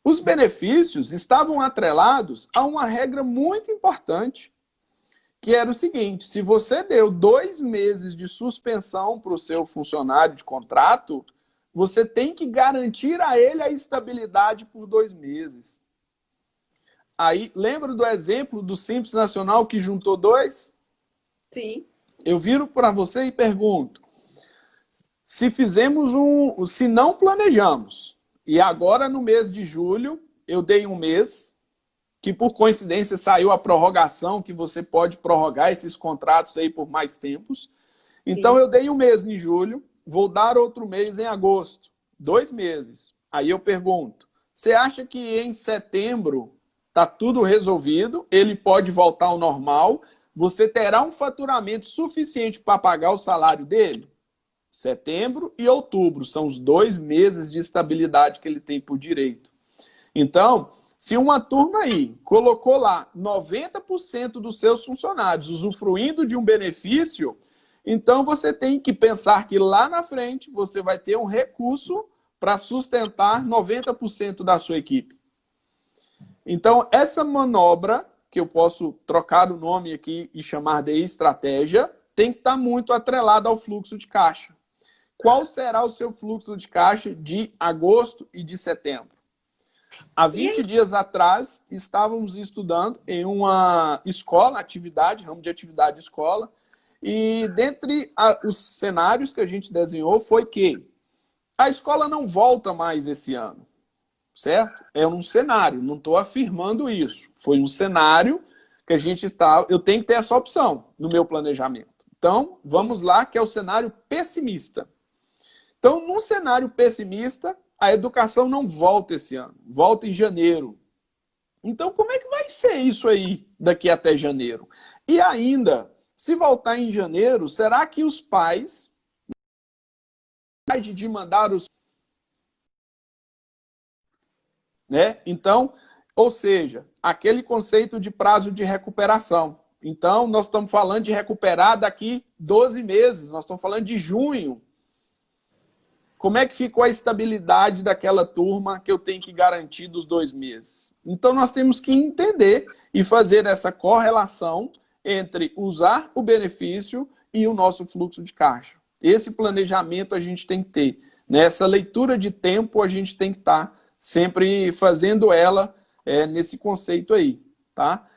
os benefícios estavam atrelados a uma regra muito importante, que era o seguinte, se você deu 2 meses de suspensão para o seu funcionário de contrato, você tem que garantir a ele a estabilidade por 2 meses. Aí, lembra do exemplo do Simples Nacional que juntou 2? Sim. Eu viro para você e pergunto, se não planejamos, e agora no mês de julho, eu dei 1 mês, que por coincidência saiu a prorrogação, que você pode prorrogar esses contratos aí por mais tempos. Então eu dei 1 mês em julho, vou dar outro mês em agosto, 2 meses. Aí eu pergunto, você acha que em setembro está tudo resolvido, ele pode voltar ao normal, você terá um faturamento suficiente para pagar o salário dele? Setembro e outubro são os 2 meses de estabilidade que ele tem por direito. Então, se uma turma aí colocou lá 90% dos seus funcionários usufruindo de um benefício, então você tem que pensar que lá na frente você vai ter um recurso para sustentar 90% da sua equipe. Então, essa manobra, que eu posso trocar o nome aqui e chamar de estratégia, tem que estar muito atrelada ao fluxo de caixa. Qual será o seu fluxo de caixa de agosto e de setembro? Há E 20 aí? dias atrás, estávamos estudando em uma escola, atividade, ramo de atividade escola, e dentre os cenários que a gente desenhou foi que a escola não volta mais esse ano, certo? É um cenário, não estou afirmando isso. Foi um cenário que a gente está... Eu tenho que ter essa opção no meu planejamento. Então, Sim. vamos lá, que é o cenário pessimista. Então, num cenário pessimista, a educação não volta esse ano, volta em janeiro. Então, como é que vai ser isso aí daqui até janeiro? E ainda, se voltar em janeiro, será que os pais de mandar os... Né? Então, ou seja, aquele conceito de prazo de recuperação. Então, nós estamos falando de recuperar daqui 12 meses, nós estamos falando de junho. Como é que ficou a estabilidade daquela turma que eu tenho que garantir dos 2 meses? Então, nós temos que entender e fazer essa correlação entre usar o benefício e o nosso fluxo de caixa. Esse planejamento a gente tem que ter. Nessa leitura de tempo, a gente tem que estar sempre fazendo ela nesse conceito aí. Tá?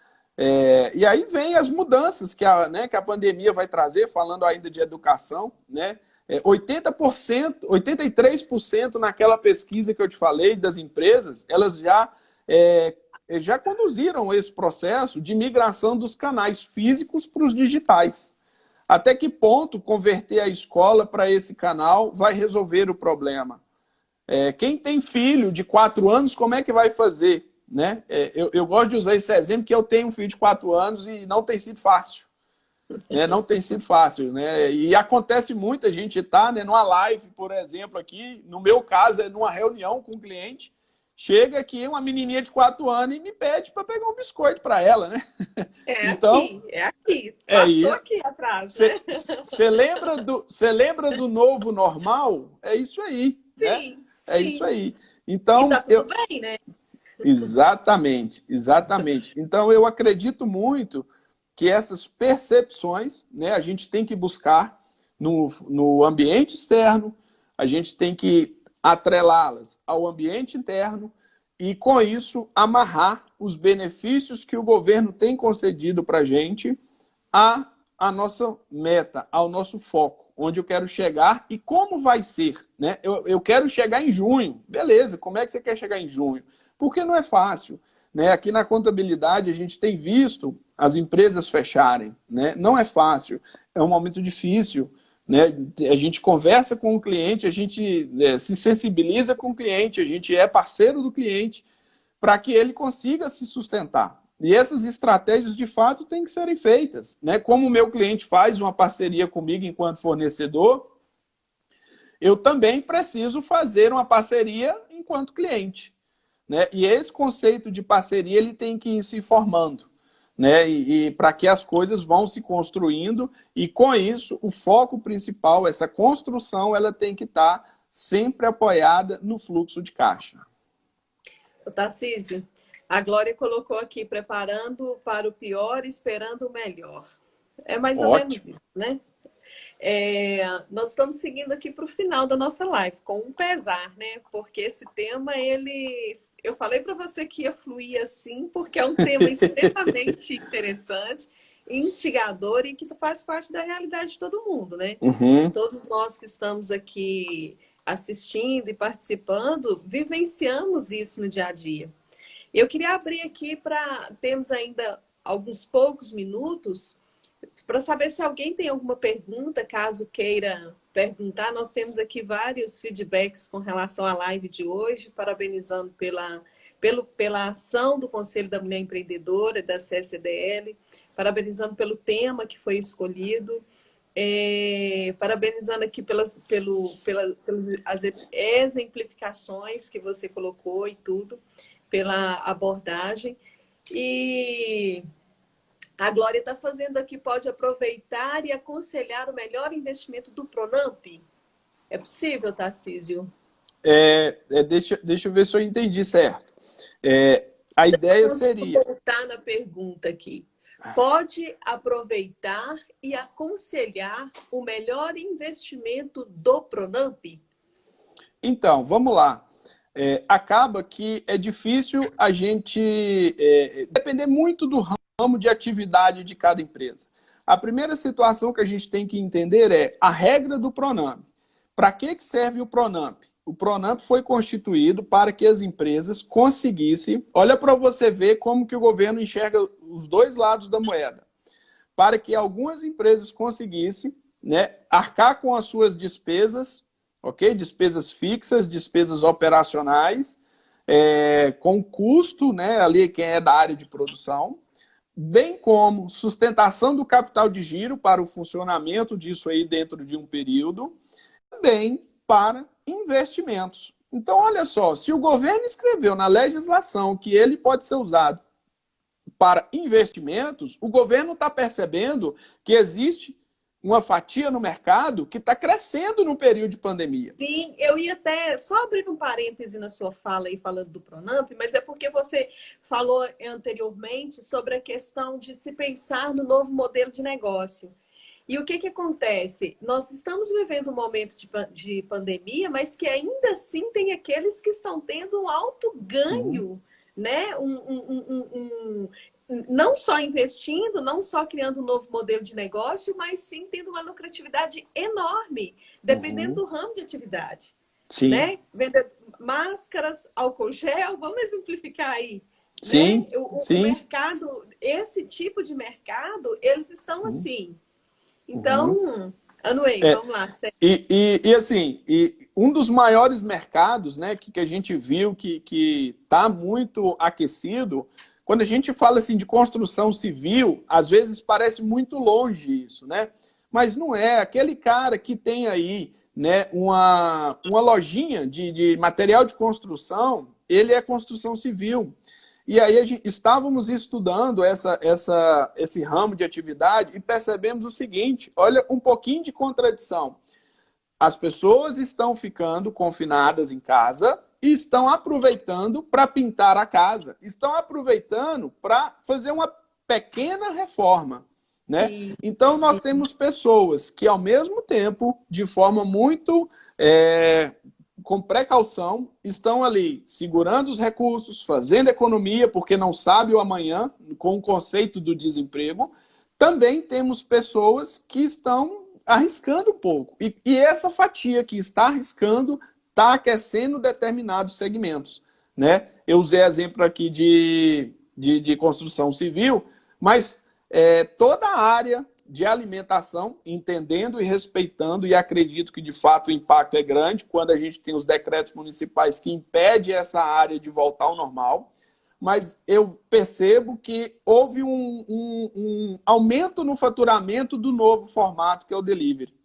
E aí vem as mudanças que a pandemia vai trazer, falando ainda de educação, né? 80%, 83% naquela pesquisa que eu te falei das empresas, elas já conduziram esse processo de migração dos canais físicos para os digitais. Até que ponto converter a escola para esse canal vai resolver o problema? Quem tem filho de 4 anos, como é que vai fazer? Né? Eu gosto de usar esse exemplo, que eu tenho um filho de 4 anos e não tem sido fácil. Né? Não tem sido fácil. Né? E acontece muito, a gente está numa live, por exemplo, aqui, no meu caso, é numa reunião com um cliente, chega aqui uma menininha de 4 anos e me pede para pegar um biscoito para ela. Né? Então, É aqui. é Passou isso. aqui atrás, né? Você lembra do novo normal? É isso aí. Né? Sim, É isso sim. aí. E tá Então, tudo bem, né? exatamente, exatamente. Então, eu acredito muito que essas percepções, né, a gente tem que buscar no ambiente externo, a gente tem que atrelá-las ao ambiente interno e, com isso, amarrar os benefícios que o governo tem concedido para a gente à nossa meta, ao nosso foco, onde eu quero chegar e como vai ser. Né? Eu quero chegar em junho. Beleza, como é que você quer chegar em junho? Porque não é fácil. Né? Aqui na contabilidade a gente tem visto as empresas fecharem. Né? Não é fácil, é um momento difícil. Né? A gente conversa com o cliente, a gente se sensibiliza com o cliente, a gente é parceiro do cliente para que ele consiga se sustentar. E essas estratégias, de fato, têm que serem feitas. Né? Como o meu cliente faz uma parceria comigo enquanto fornecedor, eu também preciso fazer uma parceria enquanto cliente. Né? E esse conceito de parceria ele tem que ir se formando. Né? E para que as coisas vão se construindo, e com isso, o foco principal, essa construção, ela tem que estar sempre apoiada no fluxo de caixa. O Tarcísio, a Glória colocou aqui, preparando para o pior, esperando o melhor. É mais ou menos Ótimo. isso, né? Nós estamos seguindo aqui para o final da nossa live, com um pesar, né? Porque esse tema, eu falei para você que ia fluir assim, porque é um tema extremamente interessante, instigador e que faz parte da realidade de todo mundo, né? Uhum. Todos nós que estamos aqui assistindo e participando, vivenciamos isso no dia a dia. Eu queria abrir aqui para... Temos ainda alguns poucos minutos para saber se alguém tem alguma pergunta, caso queira perguntar. Nós temos aqui vários feedbacks com relação à live de hoje, parabenizando pela ação do Conselho da Mulher Empreendedora, da CSDL, parabenizando pelo tema que foi escolhido, parabenizando aqui pelas exemplificações que você colocou e tudo, pela abordagem. E a Glória está fazendo aqui, pode aproveitar e aconselhar o melhor investimento do Pronamp? É possível, Tarcísio? Deixa eu ver se eu entendi certo. A ideia seria... Voltar na pergunta aqui. Pode aproveitar e aconselhar o melhor investimento do Pronamp? Então, vamos lá. acaba que é difícil a gente depender muito do ramo de atividade de cada empresa. A primeira situação que a gente tem que entender é a regra do PRONAMP. Para que serve o PRONAMP? O PRONAMP foi constituído para que as empresas conseguissem, olha para você ver como que o governo enxerga os dois lados da moeda, para que algumas empresas conseguissem, né, arcar com as suas despesas, ok? Despesas fixas, despesas operacionais, com custo, né, ali quem é da área de produção, bem como sustentação do capital de giro para o funcionamento disso aí dentro de um período, também para investimentos. Então, olha só, se o governo escreveu na legislação que ele pode ser usado para investimentos, o governo está percebendo que existe uma fatia no mercado que está crescendo no período de pandemia. Sim, eu ia até só abrir um parêntese na sua fala aí falando do PRONAMP, mas é porque você falou anteriormente sobre a questão de se pensar no novo modelo de negócio. E o que acontece? Nós estamos vivendo um momento de pandemia, mas que ainda assim tem aqueles que estão tendo um alto ganho, né? Não só investindo, não só criando um novo modelo de negócio, mas sim tendo uma lucratividade enorme, dependendo do ramo de atividade. Sim. Né? Vendendo máscaras, álcool gel, vamos exemplificar aí. Sim, né? O mercado, esse tipo de mercado, eles estão assim. Então, Anuei, vamos lá. E assim, um dos maiores mercados, né, que a gente viu que está muito aquecido, quando a gente fala assim de construção civil, às vezes parece muito longe isso, né? Mas não é. Aquele cara que tem aí, né, uma lojinha de material de construção, ele é construção civil. E aí estávamos estudando esse ramo de atividade e percebemos o seguinte, olha um pouquinho de contradição. As pessoas estão ficando confinadas em casa e estão aproveitando para pintar a casa. Estão aproveitando para fazer uma pequena reforma. Né? Sim, então, nós temos pessoas que, ao mesmo tempo, de forma muito com precaução, estão ali segurando os recursos, fazendo economia, porque não sabe o amanhã, com o conceito do desemprego. Também temos pessoas que estão arriscando um pouco. E essa fatia que está arriscando está aquecendo determinados segmentos. Né? Eu usei exemplo aqui de construção civil, mas toda a área de alimentação, entendendo e respeitando, e acredito que de fato o impacto é grande quando a gente tem os decretos municipais que impedem essa área de voltar ao normal, mas eu percebo que houve um aumento no faturamento do novo formato que é o delivery.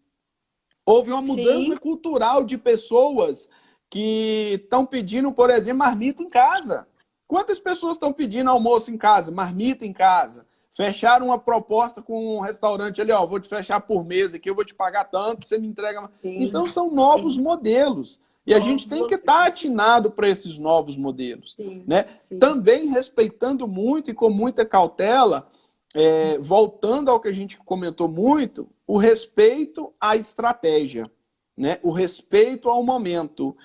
Houve uma mudança cultural de pessoas que estão pedindo, por exemplo, marmita em casa. Quantas pessoas estão pedindo almoço em casa, marmita em casa? Fecharam uma proposta com um restaurante ali, ó, vou te fechar por mês aqui, eu vou te pagar tanto, você me entrega... Então são novos modelos. E a gente tem que estar atinado para esses novos modelos. Né? Também respeitando muito e com muita cautela, voltando ao que a gente comentou muito, o respeito à estratégia, né? O respeito ao momento.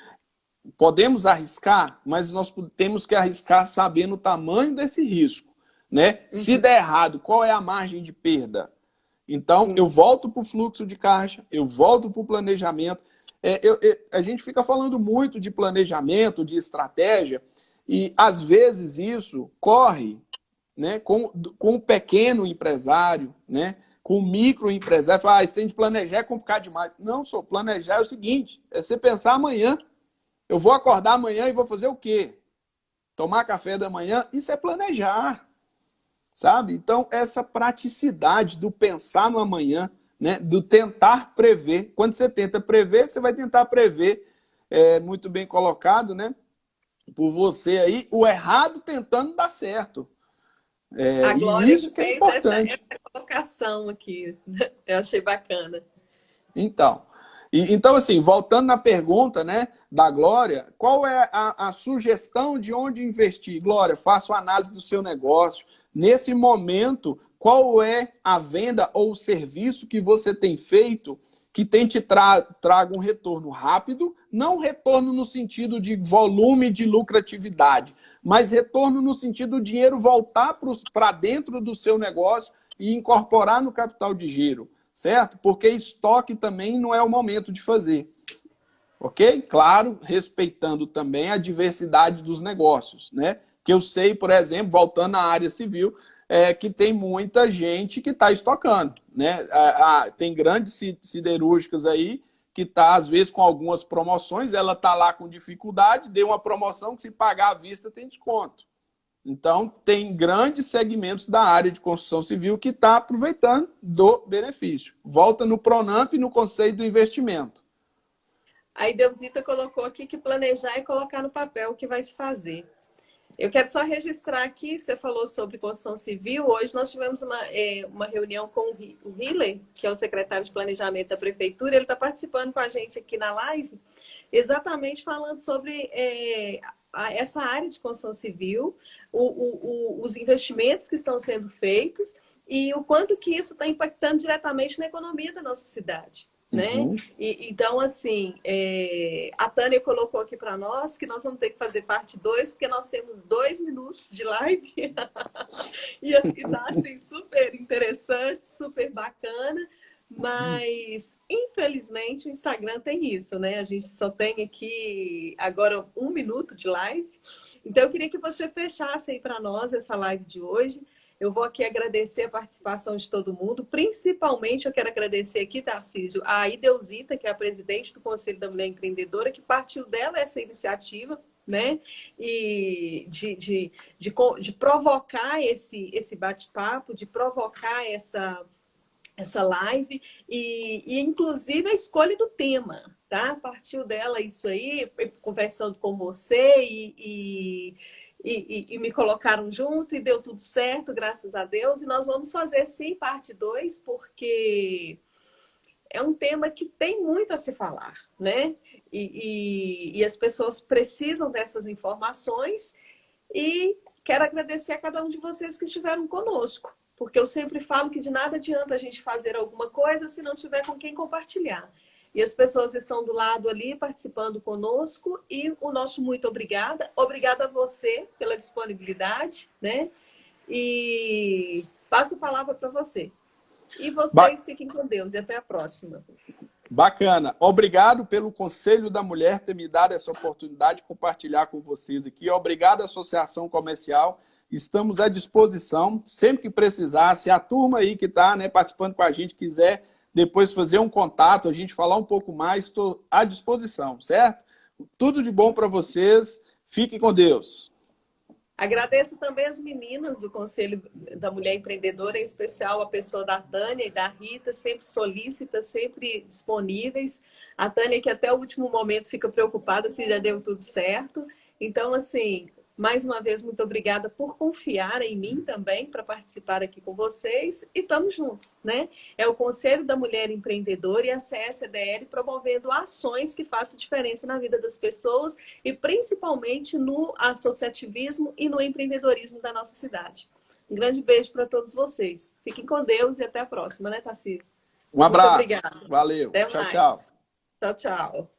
Podemos arriscar, mas nós temos que arriscar sabendo o tamanho desse risco. Né? Se der errado, qual é a margem de perda? Então, eu volto para o fluxo de caixa, eu volto para o planejamento. A gente fica falando muito de planejamento, de estratégia, e às vezes isso corre, né, com o pequeno empresário, né, com o microempresário. Fala, você tem de planejar, é complicado demais. Não, só planejar é o seguinte, é você pensar amanhã. Eu vou acordar amanhã e vou fazer o quê? Tomar café da manhã? Isso é planejar. Sabe? Então, essa praticidade do pensar no amanhã, né? Do tentar prever. Quando você tenta prever, você vai tentar prever, muito bem colocado, né? Por você aí, o errado tentando dar certo. A Glória e isso que é importante. Essa colocação aqui, eu achei bacana. Então, assim, voltando na pergunta, né, da Glória, qual é a sugestão de onde investir? Glória, faça uma análise do seu negócio. Nesse momento, qual é a venda ou o serviço que você tem feito que traga um retorno rápido, não retorno no sentido de volume de lucratividade, mas retorno no sentido do dinheiro voltar para dentro do seu negócio e incorporar no capital de giro, certo? Porque estoque também não é o momento de fazer. Ok? Claro, respeitando também a diversidade dos negócios, né? Que eu sei, por exemplo, voltando à área civil, que tem muita gente que está estocando, né? Tem grandes siderúrgicas aí que está, às vezes, com algumas promoções, ela está lá com dificuldade, deu uma promoção que se pagar à vista tem desconto. Então, tem grandes segmentos da área de construção civil que está aproveitando do benefício. Volta no Pronamp e no conceito do investimento. Aí Deusita colocou aqui que planejar e colocar no papel o que vai se fazer. Eu quero só registrar aqui, você falou sobre construção civil, hoje nós tivemos uma reunião com o Hiller, que é o secretário de Planejamento da Prefeitura, ele está participando com a gente aqui na live, exatamente falando sobre essa área de construção civil, os investimentos que estão sendo feitos e o quanto que isso está impactando diretamente na economia da nossa cidade. Né? Uhum. Então, assim, a Tânia colocou aqui para nós que nós vamos ter que fazer parte 2, porque nós temos 2 minutos de live. E está assim, super interessante, super bacana. Mas, infelizmente, o Instagram tem isso, né? A gente só tem aqui agora 1 minuto de live. Então, eu queria que você fechasse aí para nós essa live de hoje. Eu vou aqui agradecer a participação de todo mundo, principalmente eu quero agradecer aqui, Tarcísio, a Ideusita, que é a presidente do Conselho da Mulher Empreendedora, que partiu dela essa iniciativa, né? E de provocar esse bate-papo, de provocar essa live e inclusive a escolha do tema, tá? Partiu dela isso aí, conversando com você e me colocaram junto e deu tudo certo, graças a Deus. E nós vamos fazer, sim, parte 2, porque é um tema que tem muito a se falar, né? E as pessoas precisam dessas informações. E quero agradecer a cada um de vocês que estiveram conosco, porque eu sempre falo que de nada adianta a gente fazer alguma coisa se não tiver com quem compartilhar. E as pessoas estão do lado ali participando conosco e o nosso muito obrigada. Obrigada a você pela disponibilidade, né? E passo a palavra para você. E vocês fiquem com Deus e até a próxima. Bacana. Obrigado pelo Conselho da Mulher ter me dado essa oportunidade de compartilhar com vocês aqui. Obrigado, Associação Comercial. Estamos à disposição, sempre que precisar. Se a turma aí que está, né, participando com a gente quiser depois fazer um contato, a gente falar um pouco mais, estou à disposição, certo? Tudo de bom para vocês. Fiquem com Deus. Agradeço também as meninas do Conselho da Mulher Empreendedora, em especial a pessoa da Tânia e da Rita, sempre solícitas, sempre disponíveis. A Tânia que até o último momento fica preocupada se já deu tudo certo. Então, assim, mais uma vez, muito obrigada por confiar em mim também para participar aqui com vocês e estamos juntos, né? É o Conselho da Mulher Empreendedora e a CSDL promovendo ações que façam diferença na vida das pessoas e principalmente no associativismo e no empreendedorismo da nossa cidade. Um grande beijo para todos vocês. Fiquem com Deus e até a próxima, né, Tarcísio? Um abraço. Muito obrigada. Valeu. Até tchau, mais. tchau. Tchau, tchau.